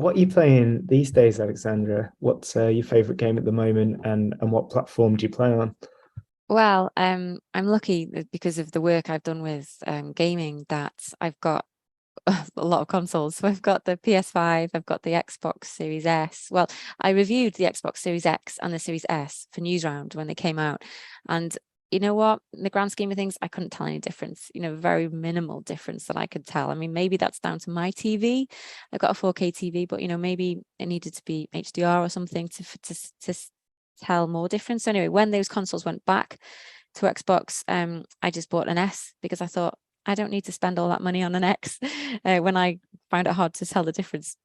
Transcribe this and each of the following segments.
What are you playing these days, Alexandra? What's your favorite game at the moment, and what platform do you play on? Well, I'm lucky because of the work I've done with gaming that I've got a lot of consoles. So I've got the PS5, I've got the Xbox Series S. Well, I reviewed the Xbox Series X and the Series S for Newsround when they came out. And you know what? In the grand scheme of things, I couldn't tell any difference, very minimal difference that I could tell. I mean, maybe that's down to my TV. I've got a 4K TV, but maybe it needed to be HDR or something to tell more difference. So anyway, when those consoles went back to Xbox, I just bought an S because I thought I don't need to spend all that money on an X when I found it hard to tell the difference.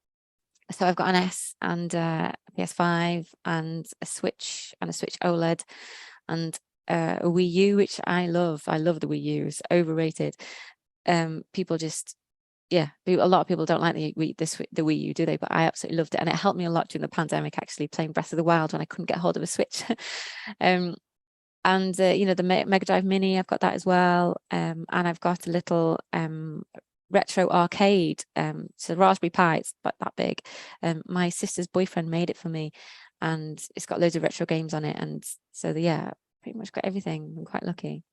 So I've got an S and a PS5 and a Switch OLED and a Wii U, which I love. I love the Wii U. It's overrated. People just a lot of people don't like the Wii U, do they? But I absolutely loved it, and it helped me a lot during the pandemic. Actually, playing Breath of the Wild when I couldn't get hold of a Switch. And the Mega Drive Mini, I've got that as well. And I've got a little retro arcade. So Raspberry Pi, it's about that big. My sister's boyfriend made it for me, and it's got loads of retro games on it. And so pretty much got everything. I'm quite lucky.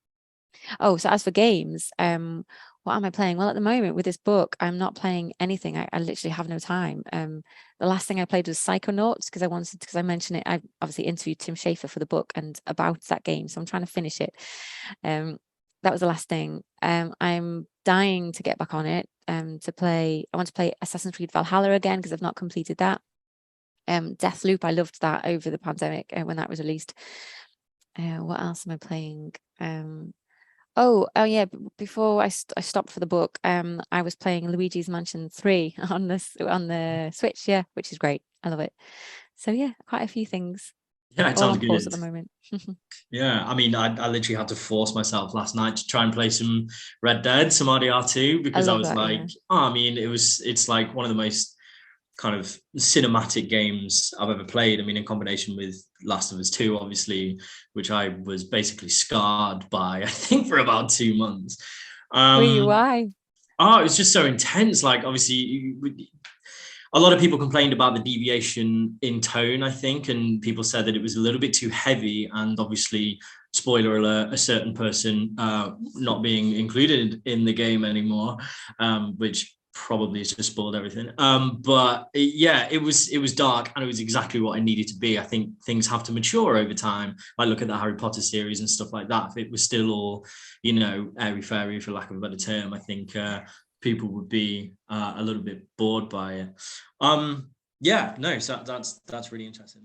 Oh, so as for games, what am I playing? Well, at the moment with this book, I'm not playing anything. I literally have no time. The last thing I played was Psychonauts because I mentioned it. I obviously interviewed Tim Schafer for the book and about that game, so I'm trying to finish it. That was the last thing. I'm dying to get back on it. To play. I want to play Assassin's Creed Valhalla again because I've not completed that. Deathloop, I loved that over the pandemic when that was released. What else am I playing? Oh yeah. Before I stopped for the book, I was playing Luigi's Mansion 3 on the Switch, yeah, which is great. I love it. So yeah, quite a few things Yeah, it all sounds on pause good. at the moment. Yeah, I mean, I literally had to force myself last night to try and play some Red Dead, some RDR2, I because I love was that, like, yeah. oh, I mean, it's like one of the most kind of cinematic games I've ever played. I mean, in combination with Last of Us 2, obviously, which I was basically scarred by, I think, for about 2 months. Were you? Um, Why? oh, it was just so intense. Like, obviously, a lot of people complained about the deviation in tone, I think, and people said that it was a little bit too heavy. And obviously, spoiler alert, a certain person not being included in the game anymore, which probably has just spoiled everything. Yeah, it was dark, and it was exactly what I needed to be. I think things have to mature over time. I look at the Harry Potter series and stuff like that. If it was still all, airy fairy, for lack of a better term, I think people would be a little bit bored by it. Yeah, no, so that's really interesting.